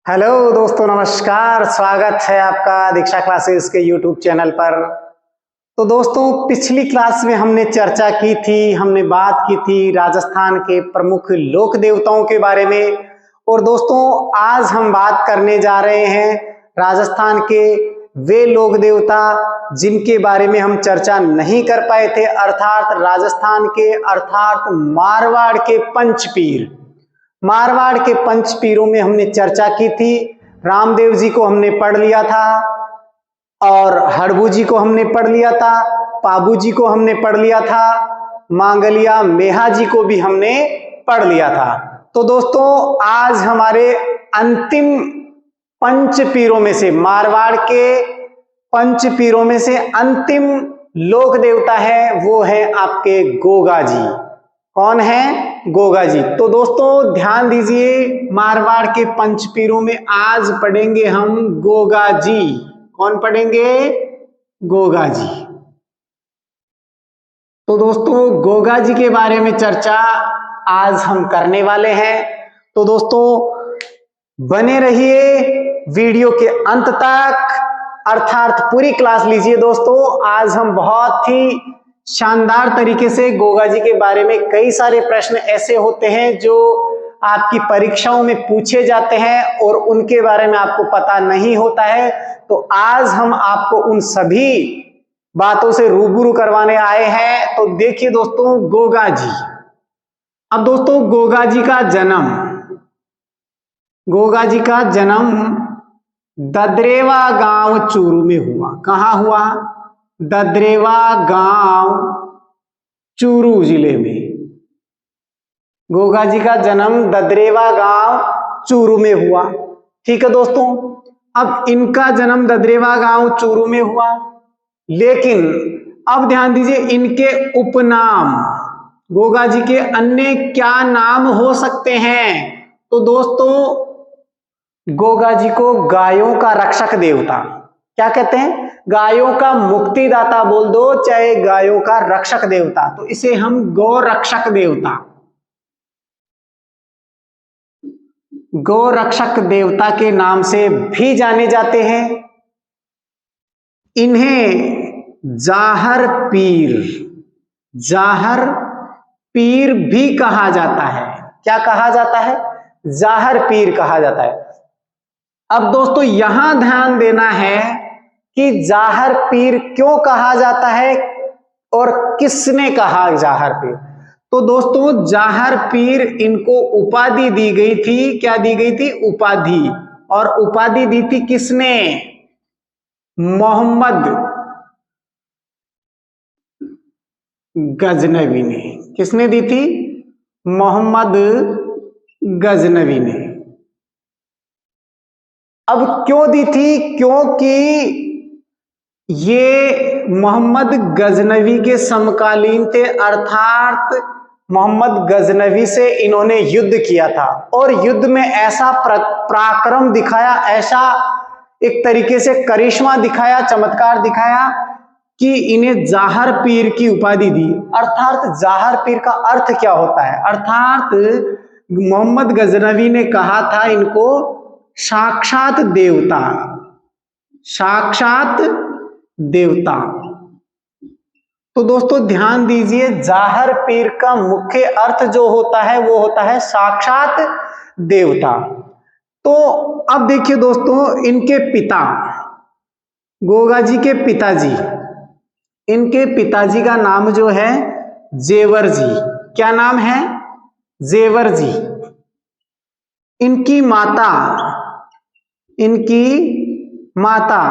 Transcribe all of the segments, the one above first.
Hello दोस्तों, नमस्कार। स्वागत है आपका दीक्षा क्लासेस के यूट्यूब चैनल पर। तो दोस्तों, पिछली क्लास में हमने चर्चा की थी, हमने बात की थी राजस्थान के प्रमुख लोक देवताओं के बारे में। और दोस्तों, आज हम बात करने जा रहे हैं राजस्थान के वे लोक देवता जिनके बारे में हम चर्चा नहीं कर पाए थे, अर्थात राजस्थान के अर्थात मारवाड़ के पंचपीर। मारवाड़ के पंचपीरों में हमने चर्चा की थी। रामदेव जी को हमने पढ़ लिया था, और हड़बू जी को हमने पढ़ लिया था, पाबू जी को हमने पढ़ लिया था, मांगलिया मेहा जी को भी हमने पढ़ लिया था। तो दोस्तों, आज हमारे अंतिम पंचपीरों में से, मारवाड़ के पंचपीरों में से अंतिम लोक देवता है, वो है आपके गोगा जी। कौन है? गोगा जी। तो दोस्तों ध्यान दीजिए, मारवाड़ के पंचपीरों में आज पढ़ेंगे हम गोगा जी। कौन पढ़ेंगे? गोगा जी। तो दोस्तों, गोगा जी के बारे में चर्चा आज हम करने वाले हैं। तो दोस्तों बने रहिए वीडियो के अंत तक, अर्थात पूरी क्लास लीजिए। दोस्तों, आज हम बहुत ही शानदार तरीके से गोगा जी के बारे में, कई सारे प्रश्न ऐसे होते हैं जो आपकी परीक्षाओं में पूछे जाते हैं और उनके बारे में आपको पता नहीं होता है। तो आज हम आपको उन सभी बातों से रूबरू करवाने आए हैं। तो देखिए दोस्तों, गोगा जी। अब दोस्तों, गोगा जी का जन्म ददरेवा गांव चूरू में हुआ। कहां हुआ? ददरेवा गांव चूरू जिले में। गोगा जी का जन्म ददरेवा गांव चूरू में हुआ। ठीक है दोस्तों, अब इनका जन्म ददरेवा गांव चूरू में हुआ, लेकिन अब ध्यान दीजिए, इनके उपनाम, गोगा जी के अन्य क्या नाम हो सकते हैं? तो दोस्तों, गोगा जी को गायों का रक्षक देवता, क्या कहते हैं? गायों का मुक्तिदाता बोल दो, चाहे गायों का रक्षक देवता, तो इसे हम गौ रक्षक देवता, गौ रक्षक देवता के नाम से भी जाने जाते हैं। इन्हें जाहर पीर भी कहा जाता है। क्या कहा जाता है? जाहर पीर कहा जाता है। अब दोस्तों यहां ध्यान देना है कि जाहर पीर क्यों कहा जाता है और किसने कहा जाहर पीर। तो दोस्तों, जाहर पीर इनको उपाधि दी गई थी। क्या दी गई थी? उपाधि। और उपाधि दी थी किसने? मोहम्मद गजनवी ने। किसने दी थी? मोहम्मद गजनवी ने। अब क्यों दी थी? क्योंकि ये मोहम्मद गजनवी के समकालीन थे, अर्थात मोहम्मद गजनवी से इन्होंने युद्ध किया था, और युद्ध में ऐसा पराक्रम दिखाया, ऐसा एक तरीके से करिश्मा दिखाया, चमत्कार दिखाया कि इन्हें जाहर पीर की उपाधि दी। अर्थात जाहर पीर का अर्थ क्या होता है? अर्थात मोहम्मद गजनवी ने कहा था इनको साक्षात देवता, साक्षात देवता। तो दोस्तों ध्यान दीजिए, जाहर पीर का मुख्य अर्थ जो होता है वो होता है साक्षात देवता। तो अब देखिए दोस्तों, इनके पिता, गोगा जी के पिताजी, इनके पिताजी का नाम जो है जेवर जी। क्या नाम है? जेवर जी। इनकी माता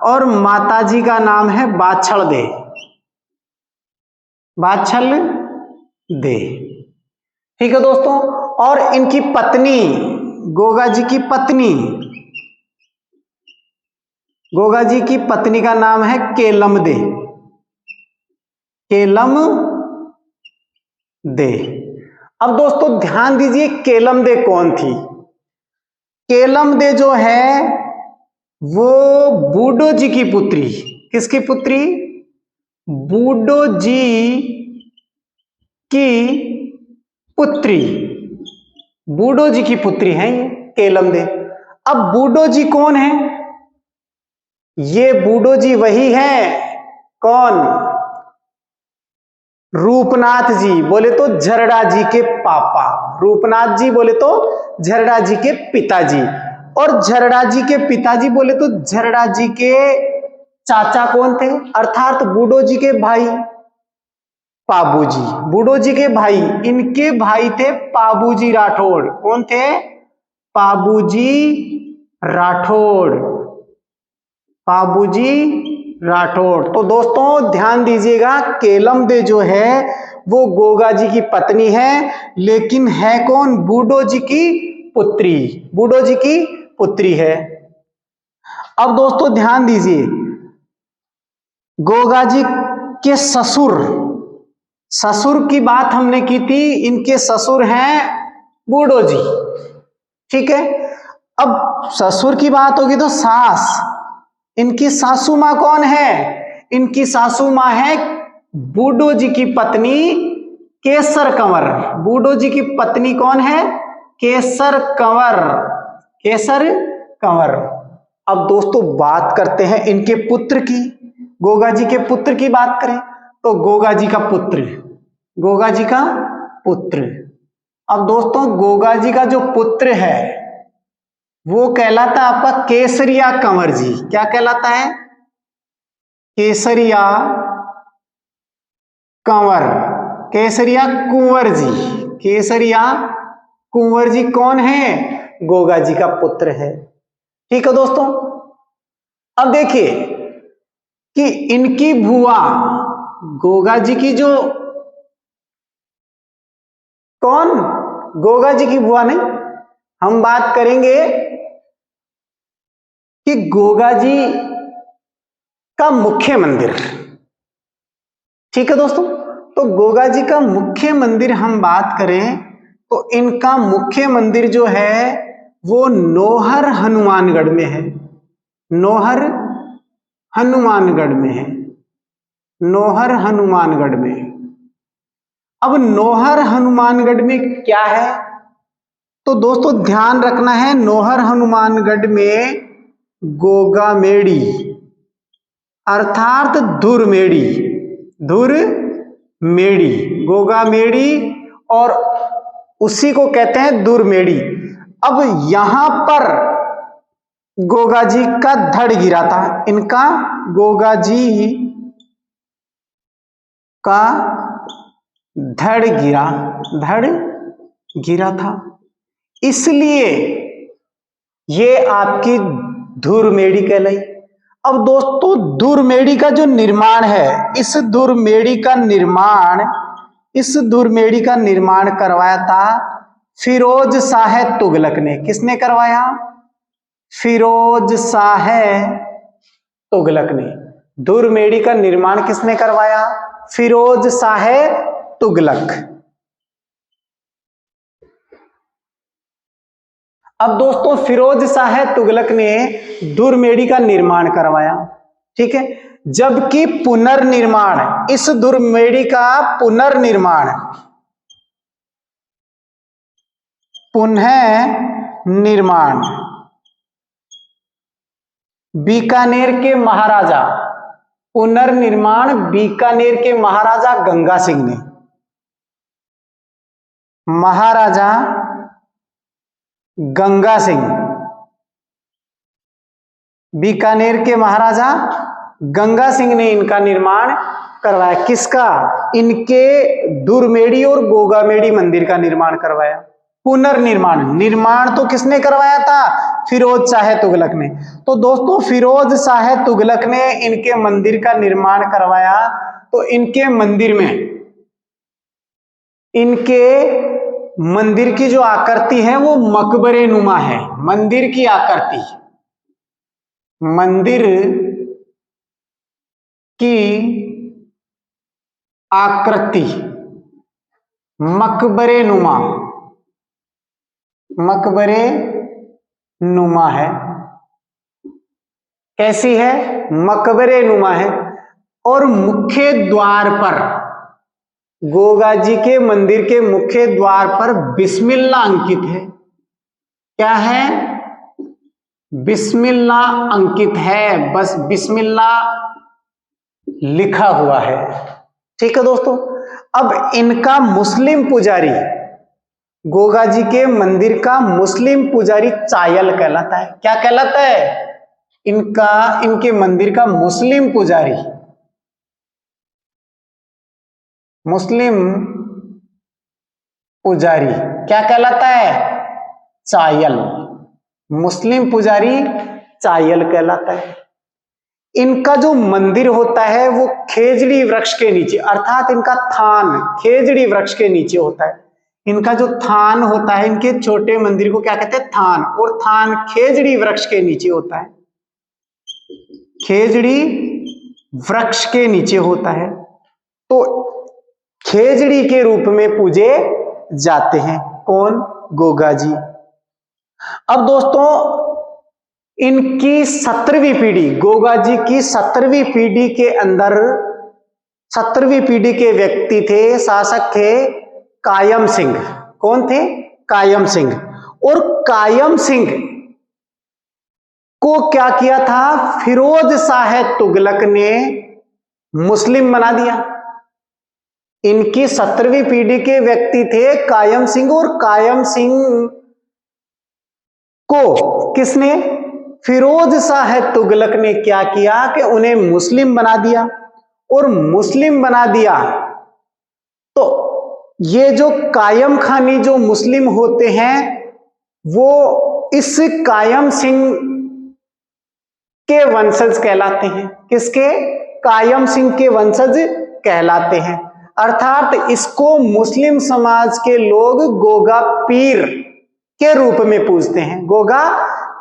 और माताजी का नाम है बाछल दे। ठीक है दोस्तों, और इनकी पत्नी, गोगा जी की पत्नी का नाम है केलम दे। अब दोस्तों ध्यान दीजिए, केलम दे कौन थी? केलम दे जो है वो बूडो जी की पुत्री। किसकी पुत्री? बूडो जी की पुत्री। बूडो जी की पुत्री है ये केलम दे। अब बूडो जी कौन है? ये बूडो जी वही है, कौन? रूपनाथ जी, बोले तो झरड़ा जी के पापा। रूपनाथ जी बोले तो झरड़ा जी के पिताजी, और झरड़ा जी के पिताजी बोले तो झरड़ा जी के चाचा कौन थे? अर्थात बूडो जी के भाई पाबूजी। बूडो जी के भाई, इनके भाई थे पाबूजी राठौड़। कौन थे? पाबूजी राठौड़। पाबूजी राठौड़। तो दोस्तों ध्यान दीजिएगा, केलम दे जो है वो गोगा जी की पत्नी है, लेकिन है कौन? बूडो जी की पुत्री। बूडो जी की पुत्री है। अब दोस्तों ध्यान दीजिए, गोगा जी के ससुर, ससुर की बात हमने की थी, इनके ससुर हैं बूडो जी। ठीक है, अब ससुर की बात होगी तो सास, इनकी सासू मां कौन है? इनकी सासू मां है बूडो जी की पत्नी केसर कंवर। बूडो जी की पत्नी कौन है? केसर कंवर। केसर कंवर। अब दोस्तों बात करते हैं इनके पुत्र की। गोगा जी के पुत्र की बात करें तो गोगा जी का पुत्र, गोगा जी का पुत्र। अब दोस्तों गोगा जी का जो पुत्र है वो कहलाता है आपका केसरिया कंवर जी। क्या कहलाता है? केसरिया कंवर। केसरिया कुंवर जी। केसरिया कुंवर जी कौन है? गोगा जी का पुत्र है। ठीक है दोस्तों, अब देखिए कि इनकी बुआ, गोगा जी की जो, कौन? गोगा जी की बुआ नहीं, हम बात करेंगे कि गोगा जी का मुख्य मंदिर। ठीक है दोस्तों, तो गोगा जी का मुख्य मंदिर हम बात करें तो इनका मुख्य मंदिर जो है वो नोहर हनुमानगढ़ में है। नोहर हनुमानगढ़ में है। नोहर हनुमानगढ़ में। अब नोहर हनुमानगढ़ में क्या है? तो दोस्तों ध्यान रखना है, नोहर हनुमानगढ़ में गोगामेड़ी अर्थात धुरमेड़ी, धुरमेड़ी, गोगामेड़ी, और उसी को कहते हैं धुरमेड़ी। अब यहां पर गोगा जी का धड़ गिरा था, इनका गोगा जी का धड़ गिरा था, इसलिए ये आपकी धुरमेड़ी कहलाई। अब दोस्तों धुरमेड़ी का जो निर्माण है, इस धुरमेड़ी का निर्माण करवाया था फिरोज शाह तुगलक ने। किसने करवाया? फिरोज शाह तुगलक ने। धुरमेड़ी का निर्माण किसने करवाया? फिरोज शाह तुगलक। अब दोस्तों फिरोज शाह तुगलक ने धुरमेड़ी का निर्माण करवाया। ठीक है, जबकि पुनर्निर्माण, इस धुरमेड़ी का पुनः निर्माण बीकानेर के महाराजा, पुनर्निर्माण बीकानेर के महाराजा गंगा सिंह ने। महाराजा गंगा सिंह, बीकानेर के महाराजा गंगा सिंह ने इनका निर्माण करवाया। किसका? इनके धुरमेड़ी और गोगामेड़ी मंदिर का निर्माण करवाया। पुनर्निर्माण, निर्माण तो किसने करवाया था? फिरोज शाह तुगलक ने। तो दोस्तों फिरोज शाह तुगलक ने इनके मंदिर का निर्माण करवाया। तो इनके मंदिर की जो आकृति है वो मकबरे नुमा है। मंदिर की आकृति, मंदिर की आकृति मकबरे नुमा है। कैसी है? मकबरे नुमा है। और मुख्य द्वार पर, गोगा जी के मंदिर के मुख्य द्वार पर बिस्मिल्लाह अंकित है। क्या है? बिस्मिल्लाह अंकित है, बस बिस्मिल्लाह लिखा हुआ है। ठीक है दोस्तों, अब इनका मुस्लिम पुजारी, गोगा जी के मंदिर का मुस्लिम पुजारी चायल कहलाता है। क्या कहलाता है? इनके मंदिर का मुस्लिम पुजारी, मुस्लिम पुजारी क्या कहलाता है? चायल। मुस्लिम पुजारी चायल कहलाता है। इनका जो मंदिर होता है वो खेजड़ी वृक्ष के नीचे, अर्थात इनका थान खेजड़ी वृक्ष के नीचे होता है। इनका जो थान होता है, इनके छोटे मंदिर को क्या कहते हैं? थान। और थान खेजड़ी वृक्ष के नीचे होता है, खेजड़ी वृक्ष के नीचे होता है। तो खेजड़ी के रूप में पूजे जाते हैं। कौन? गोगा जी। अब दोस्तों, इनकी 17वीं पीढ़ी, गोगा जी की 17वीं पीढ़ी के अंदर 17वीं पीढ़ी के व्यक्ति थे, शासक थे कायम सिंह। कौन थे? कायम सिंह। और कायम सिंह को क्या किया था? फिरोज शाह तुगलक ने मुस्लिम बना दिया। इनकी 17वीं पीढ़ी के व्यक्ति थे कायम सिंह, और कायम सिंह को किसने? फिरोज शाह तुगलक ने क्या किया कि उन्हें मुस्लिम बना दिया। और मुस्लिम बना दिया तो ये जो कायम खानी जो मुस्लिम होते हैं वो इस कायम सिंह के वंशज कहलाते हैं। किसके? कायम सिंह के वंशज कहलाते हैं। अर्थात इसको मुस्लिम समाज के लोग गोगा पीर के रूप में पूजते हैं, गोगा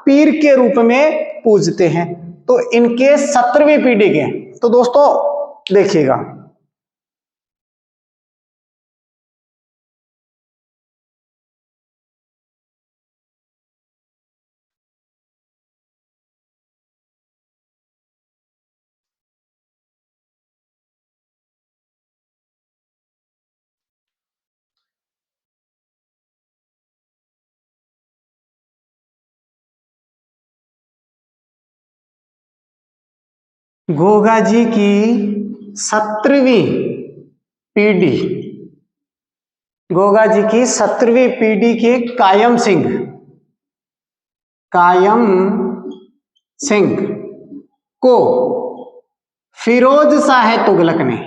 पीर के रूप में पूजते हैं। तो इनके 17वीं पीढ़ी के, तो दोस्तों देखिएगा, गोगा जी की 17वीं पीढ़ी, गोगा जी की 17वीं पीढ़ी के कायम सिंह, कायम सिंह को फिरोज शाह तुगलक ने,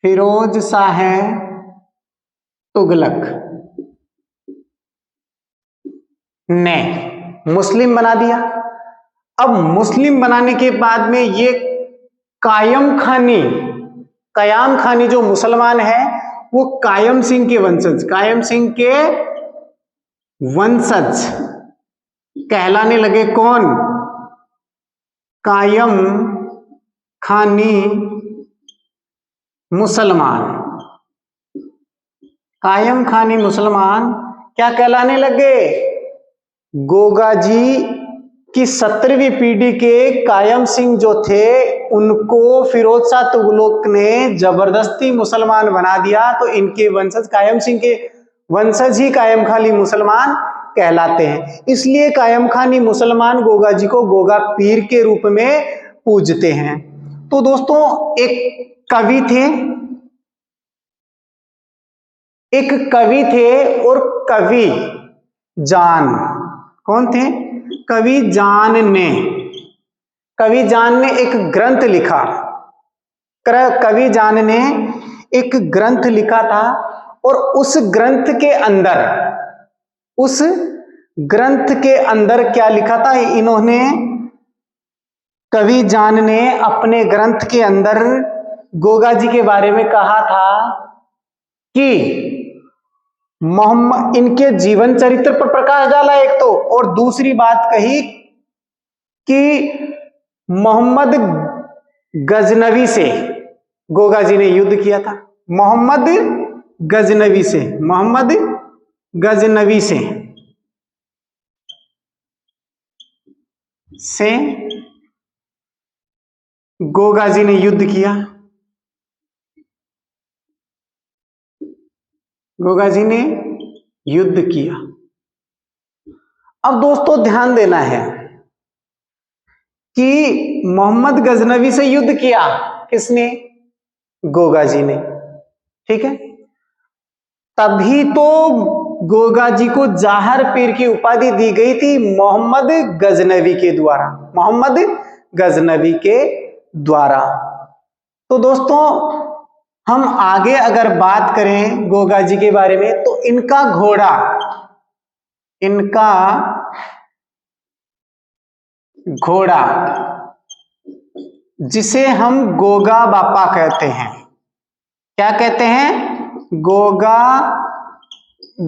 फिरोज शाह तुगलक ने मुस्लिम बना दिया। अब मुस्लिम बनाने के बाद में ये कायम खानी, कयाम खानी जो मुसलमान है वो कायम सिंह के वंशज, कायम सिंह के वंशज कहलाने लगे। कौन? कायम खानी मुसलमान। कायम खानी मुसलमान क्या कहलाने लगे? गोगा जी की 17वीं पीढ़ी के कायम सिंह जो थे उनको फिरोज शाह तुगलक ने जबरदस्ती मुसलमान बना दिया। तो इनके वंशज, कायम सिंह के वंशज ही कायम खानी मुसलमान कहलाते हैं। इसलिए कायम खानी मुसलमान गोगा जी को गोगा पीर के रूप में पूजते हैं। तो दोस्तों एक कवि थे, एक कवि थे और कवि जान। कौन थे? कवि जान ने, कवि जान ने एक ग्रंथ लिखा। कवि जान ने एक ग्रंथ लिखा था और उस ग्रंथ के अंदर, उस ग्रंथ के अंदर क्या लिखा था? इन्होंने, कवि जान ने अपने ग्रंथ के अंदर गोगा जी के बारे में कहा था कि मोहम्मद, इनके जीवन चरित्र पर प्रकाश डाला एक तो, और दूसरी बात कही कि मोहम्मद गजनवी से गोगा जी ने युद्ध किया था। मोहम्मद गजनवी से, मोहम्मद गजनवी से गोगा जी ने युद्ध किया। गोगा जी ने युद्ध किया अब दोस्तों ध्यान देना है कि मोहम्मद गजनवी से युद्ध किया किसने? गोगा जी ने। ठीक है, तभी तो गोगा जी को जाहर पीर की उपाधि दी गई थी मोहम्मद गजनवी के द्वारा, मोहम्मद गजनवी के द्वारा। तो दोस्तों हम आगे अगर बात करें गोगा जी के बारे में, तो इनका घोड़ा जिसे हम गोगा बापा कहते हैं, क्या कहते हैं? गोगा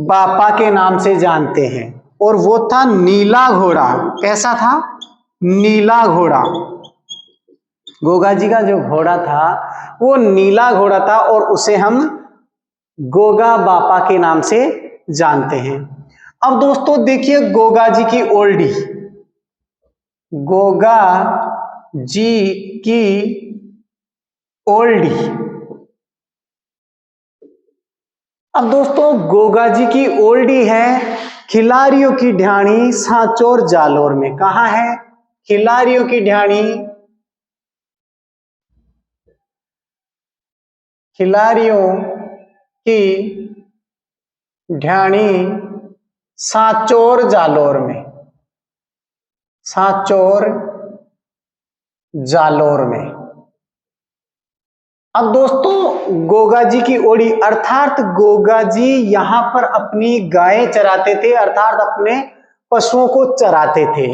बापा के नाम से जानते हैं, और वो था नीला घोड़ा। कैसा था? नीला घोड़ा। गोगा जी का जो घोड़ा था वो नीला घोड़ा था, और उसे हम गोगा बापा के नाम से जानते हैं। अब दोस्तों देखिए गोगा जी की ओल्डी, गोगा जी की ओल्डी। अब दोस्तों गोगा जी की ओल्डी है खिलारियों की ढाणी सांचौर जालोर में। कहां है? खिलारियों की ढाणी, खिलारियों की ढाणी सांचौर जालोर में, सांचौर जालोर में। अब दोस्तों गोगा जी की ओड़ी अर्थात गोगा जी यहां पर अपनी गायें चराते थे, अर्थात अपने पशुओं को चराते थे,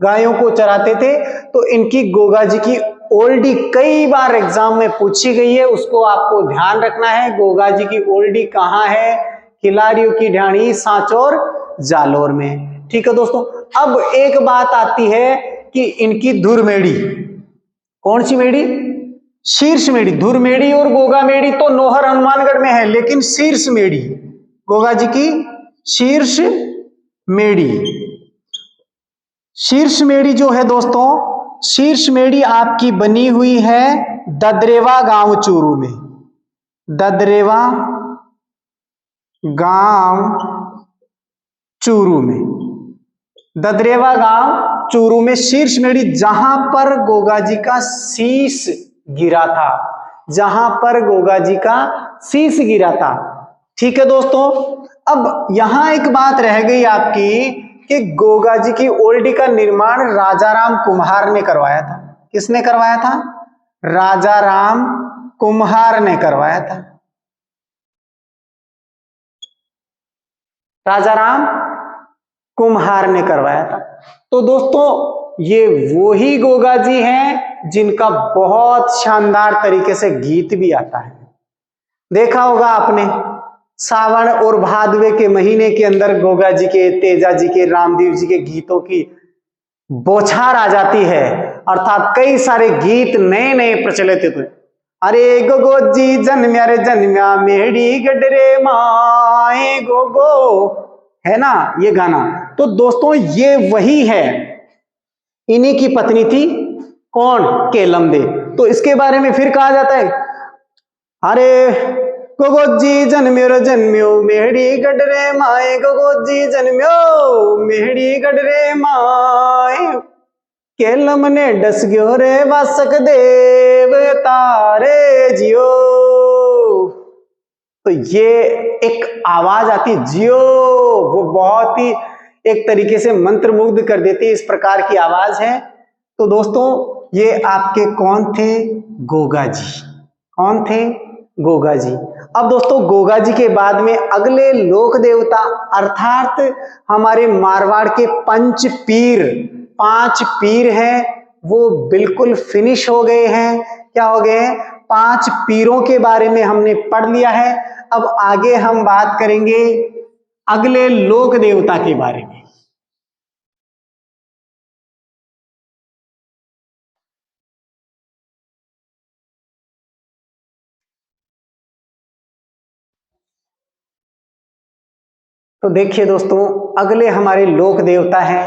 गायों को चराते थे। तो इनकी गोगा जी की ओल्डी कई बार एग्जाम में पूछी गई है, उसको आपको ध्यान रखना है। गोगा जी की ओल्डी कहां है? खिलारियों की ढाणी सांचौर जालोर में। ठीक है दोस्तों, अब एक बात आती है कि इनकी धुर मेढ़ी, कौन सी मेढ़ी? शीर्ष मेढ़ी। धुर मेढ़ी और गोगा मेढ़ी तो नोहर हनुमानगढ़ में है, लेकिन शीर्ष मेढ़ी, गोगा जी की शीर्ष मेढ़ी, शीर्ष मेढ़ी जो है दोस्तों, शीर्ष मेढ़ी आपकी बनी हुई है ददरेवा गांव चूरू में, ददरेवा गांव चूरू में, ददरेवा गांव चूरू में शीर्ष मेढ़ी, जहां पर गोगा जी का शीश गिरा था, जहां पर गोगा जी का शीश गिरा था। ठीक है दोस्तों, अब यहां एक बात रह गई आपकी कि गोगा जी की ओल्डी का निर्माण राजाराम कुम्हार ने करवाया था। किसने करवाया था? राजाराम कुम्हार ने करवाया था, राजाराम कुम्हार ने करवाया था। तो दोस्तों ये वो ही गोगा जी हैं जिनका बहुत शानदार तरीके से गीत भी आता है। देखा होगा आपने, सावन और भादवे के महीने के अंदर गोगा जी के, तेजा जी के, रामदेव जी के गीतों की बौछार आ जाती है, अर्थात कई सारे गीत नए नए प्रचलित होते। अरे गोगो जी जन्म्या रे जन्म्या मेहड़ी गडरे माए गोगो, है ना ये गाना। तो दोस्तों ये वही है, इन्हीं की पत्नी थी, कौन? केलम दे। तो इसके बारे में फिर कहा जाता है, अरे गोगो जी जन्म्यो जन्म्यो मेहड़ी गडरे माए, गोगो जी जन्म्यो मेहड़ी गडरे माए, केलम ने डस गयो रे वासक देव तारे जियो। तो ये एक आवाज आती जियो, वो बहुत ही एक तरीके से मंत्रमुग्ध कर देती है, इस प्रकार की आवाज है। तो दोस्तों ये आपके कौन थे? गोगा जी। कौन थे? गोगा जी। अब दोस्तों गोगा जी के बाद में अगले लोक देवता अर्थात हमारे मारवाड़ के पंच पीर, 5 पीर हैं, वो बिल्कुल फिनिश हो गए हैं। क्या हो गए हैं? 5 पीरों के बारे में हमने पढ़ लिया है। अब आगे हम बात करेंगे अगले लोक देवता के बारे में। तो देखिए दोस्तों अगले हमारे लोक देवता हैं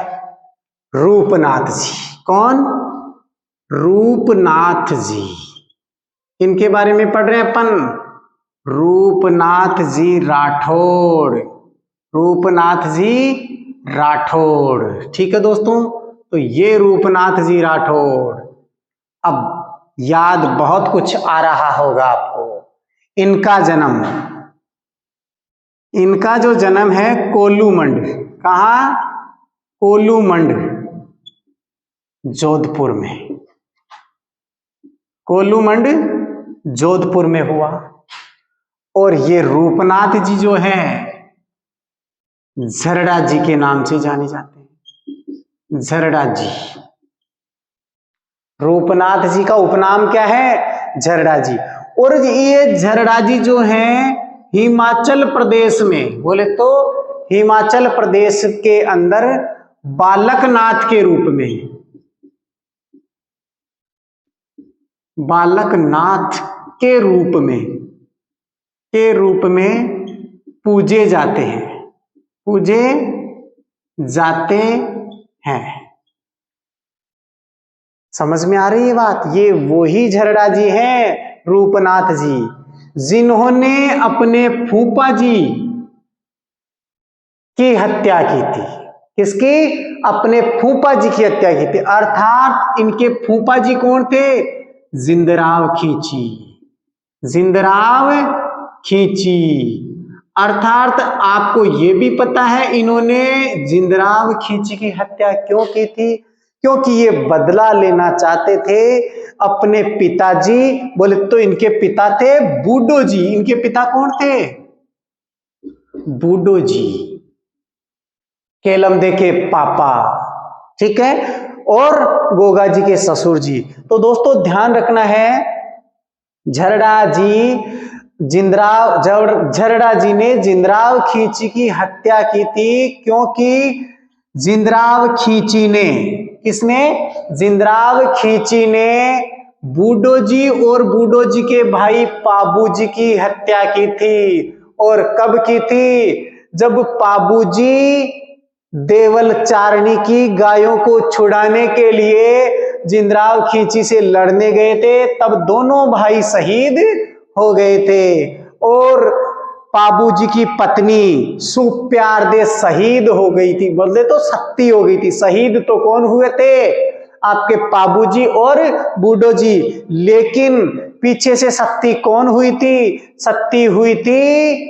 रूपनाथ जी। कौन? रूपनाथ जी। इनके बारे में पढ़ रहे हैं अपन, रूपनाथ जी राठौड़, रूपनाथ जी राठौड़। ठीक है दोस्तों, तो ये रूपनाथ जी राठौड़। अब याद बहुत कुछ आ रहा होगा आपको। इनका जो जन्म है कोल्लूमंड, कहाँ? कोल्लूमंड, जोधपुर में। कोल्लूमंड जोधपुर में हुआ। और ये रूपनाथ जी जो हैं झरड़ा जी के नाम से जाने जाते हैं। झरड़ा जी, रूपनाथ जी का उपनाम क्या है? झरड़ा जी। और ये झरड़ा जी जो हैं हिमाचल प्रदेश में, बोले तो हिमाचल प्रदेश के अंदर बालकनाथ के रूप में, बालकनाथ के रूप में पूजे जाते हैं। समझ में आ रही है बात? ये वही झरड़ा जी हैं, रूपनाथ जी, जिन्होंने अपने फूफा जी की हत्या की थी। किसकी? अपने फूफा जी की हत्या की थी। अर्थात इनके फूफा जी कौन थे? जिंदराव खींची। जिंदराव खींची। अर्थात आपको यह भी पता है इन्होंने जिंदराव खींची की हत्या क्यों की थी? क्योंकि ये बदला लेना चाहते थे अपने पिताजी, बोले तो इनके पिता थे बूडो जी। इनके पिता कौन थे? बूडो जी, केलमदे के पापा। ठीक है, और गोगा जी के ससुर जी। तो दोस्तों ध्यान रखना है, झरड़ा जी ने जिंदराव खींची की हत्या की थी, क्योंकि जिंदराव खींची ने, किसने? जिंदराव खींची ने बूडो जी और बूडो जी के भाई पाबू जी की हत्या की थी। और कब की थी? जब पाबू जी देवल चारणी की गायों को छुड़ाने के लिए जिंदराव खींची से लड़ने गए थे, तब दोनों भाई शहीद हो गए थे। और पाबू जी की पत्नी सुप्यार दे शहीद हो गई थी, बोलते तो सत्ती हो गई थी। शहीद तो कौन हुए थे? आपके पाबू जी और बूडो जी। लेकिन पीछे से सत्ती कौन हुई थी? सत्ती हुई थी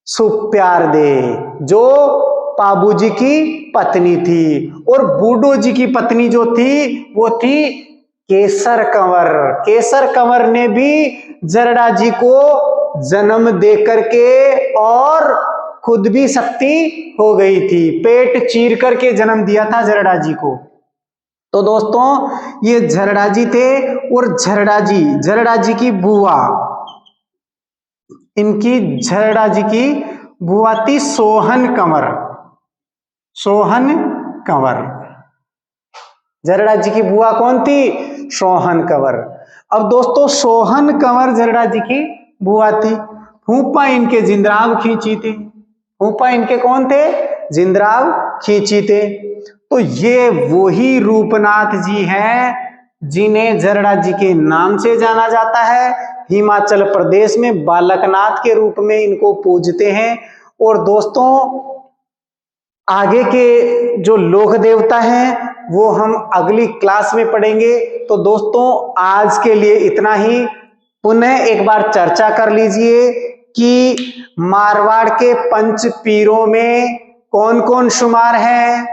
सुप्यार दे, जो पाबू जी की पत्नी थी। और बूडो जी की पत्नी जो थी वो थी केसर कंवर। केसर कंवर ने भी झरड़ा जी को जन्म दे करके और खुद भी सत्ती हो गई थी, पेट चीर करके जन्म दिया था झरड़ा जी को। तो दोस्तों ये झरड़ा जी थे। और झरड़ा जी की बुआ, इनकी झरड़ा जी की बुआ थी सोहन कंवर। सोहन कंवर, झरड़ा जी की बुआ कौन थी? सोहन कंवर। अब दोस्तों सोहन कंवर झरड़ा जी की बुआ थी। फूफा इनके जिंदराव खींची थे। फूफा इनके कौन थे? जिंदराव खींची थे। तो ये वही रूपनाथ जी हैं जिन्हें झरड़ा जी के नाम से जाना जाता है। हिमाचल प्रदेश में बालकनाथ के रूप में इनको पूजते हैं। और दोस्तों आगे के जो लोक देवता हैं वो हम अगली क्लास में पढ़ेंगे। तो दोस्तों आज के लिए इतना ही। पुनः एक बार चर्चा कर लीजिए कि मारवाड़ के पंच पीरों में कौन कौन शुमार है।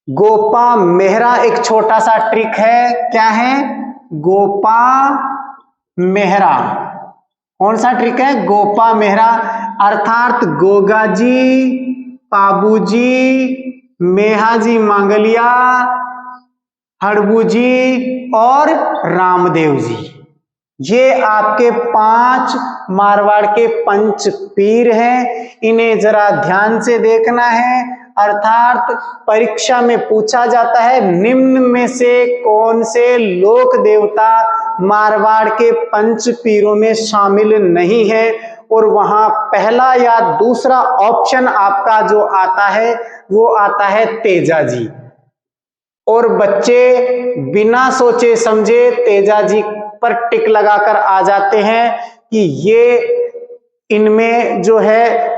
गोपा मेहरा एक छोटा सा ट्रिक है, क्या है? गोपा मेहरा। कौन सा ट्रिक है? गोपा मेहरा। अर्थात गोगा जी, पाबू जी, मेहा जी मांगलिया, हड़बू जी और रामदेव जी, ये आपके 5 मारवाड़ के पंच पीर हैं। इन्हें जरा ध्यान से देखना है। अर्थात परीक्षा में पूछा जाता है निम्न में से कौन से लोक देवता मारवाड़ के पंच पीरों में शामिल नहीं है। और वहां पहला या दूसरा ऑप्शन आपका जो आता है वो आता है तेजा जी। और बच्चे बिना सोचे समझे तेजा जी पर टिक लगाकर आ जाते हैं कि ये इनमें जो है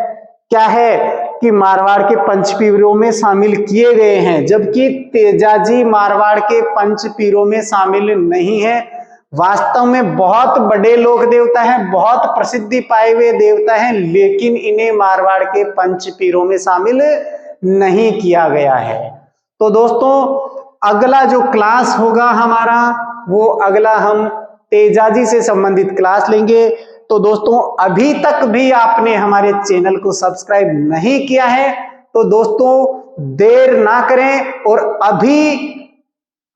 क्या है कि मारवाड़ के पंचपीरों में शामिल किए गए हैं, जबकि तेजाजी मारवाड़ के पंचपीरों में शामिल नहीं है। वास्तव में बहुत बड़े लोक देवता हैं, बहुत प्रसिद्धि पाए हुए देवता हैं, लेकिन इन्हें मारवाड़ के पंचपीरों में शामिल नहीं किया गया है। तो दोस्तों अगला जो क्लास होगा हमारा, वो अगला हम तेजाजी से संबंधित क्लास लेंगे। तो दोस्तों अभी तक भी आपने हमारे चैनल को सब्सक्राइब नहीं किया है तो दोस्तों देर ना करें और अभी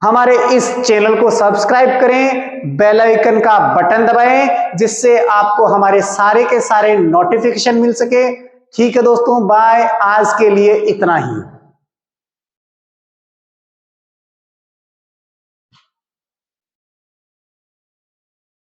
हमारे इस चैनल को सब्सक्राइब करें, बेल आइकन का बटन दबाएं, जिससे आपको हमारे सारे के सारे नोटिफिकेशन मिल सके। ठीक है दोस्तों, बाय। आज के लिए इतना ही।